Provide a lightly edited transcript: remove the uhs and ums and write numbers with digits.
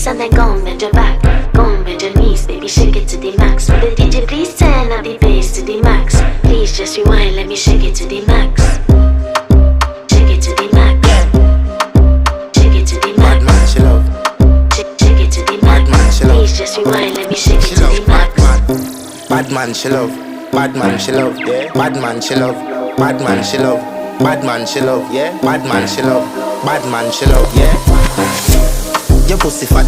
waist and then go and bend your back. Go and bend your knees, baby, shake it to the max. Will the DJ please turn up the bass to the max? Please just rewind, let me shake it to the max. Shake it to the max. Shake it to the max. Bad man, she love. Shake it to the max. Bad man, she love. Please just rewind, let me shake it She to love. the max. Bad man, she love. Bad man, she love. Yeah. Bad man, she love. Bad man, she love. Bad man, she love. Yeah. Bad man, she love. Bad man, she love. Yeah. Your pussy fat.